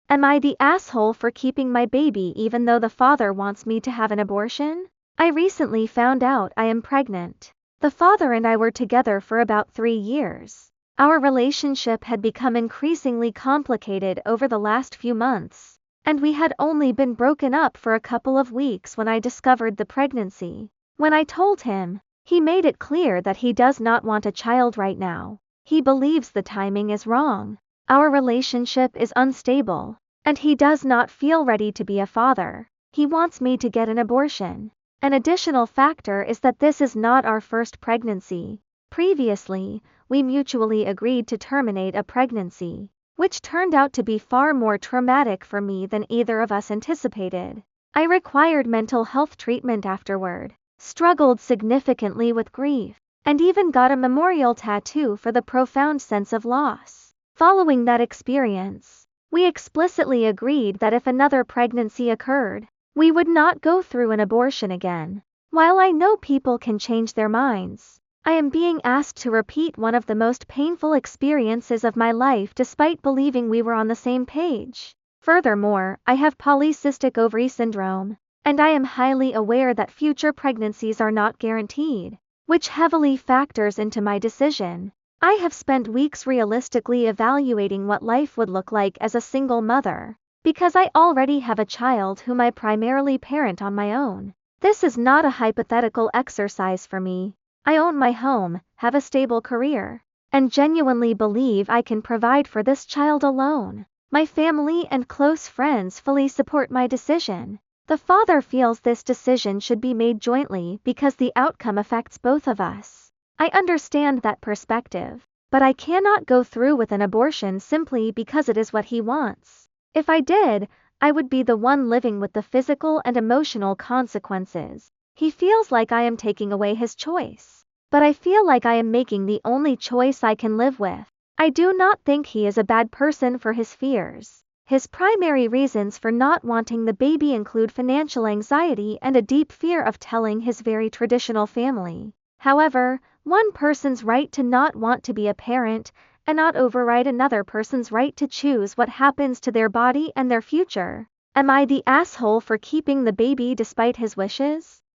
Am I the asshole for keeping my baby even though the father wants me to have an abortion? I recently found out I am pregnant. The father and I were together for about 3 years. Our relationship had become increasingly complicated over the last few months, and we had only been broken up for a couple of weeks when I discovered the pregnancy. When I told him, he made it clear that he does not want a child right now. He believes the timing is wrong. Our relationship is unstable, and he does not feel ready to be a father. He wants me to get an abortion. An additional factor is that this is not our first pregnancy. Previously, we mutually agreed to terminate a pregnancy, which turned out to be far more traumatic for me than either of us anticipated. I required mental health treatment afterward, struggled significantly with grief, and even got a memorial tattoo for the profound sense of loss. Following that experience, we explicitly agreed that if another pregnancy occurred, we would not go through an abortion again. While I know people can change their minds, I am being asked to repeat one of the most painful experiences of my life despite believing we were on the same page. Furthermore, I have polycystic ovary syndrome, and I am highly aware that future pregnancies are not guaranteed, which heavily factors into my decision. I have spent weeks realistically evaluating what life would look like as a single mother, because I already have a child whom I primarily parent on my own. This is not a hypothetical exercise for me. I own my home, have a stable career, and genuinely believe I can provide for this child alone. My family and close friends fully support my decision. The father feels this decision should be made jointly because the outcome affects both of us. I understand that perspective, but I cannot go through with an abortion simply because it is what he wants. If I did, I would be the one living with the physical and emotional consequences. He feels like I am taking away his choice, but I feel like I am making the only choice I can live with. I do not think he is a bad person for his fears. His primary reasons for not wanting the baby include financial anxiety and a deep fear of telling his very traditional family. However, one person's right to not want to be a parent and not override another person's right to choose what happens to their body and their future. Am I the asshole for keeping the baby despite his wishes?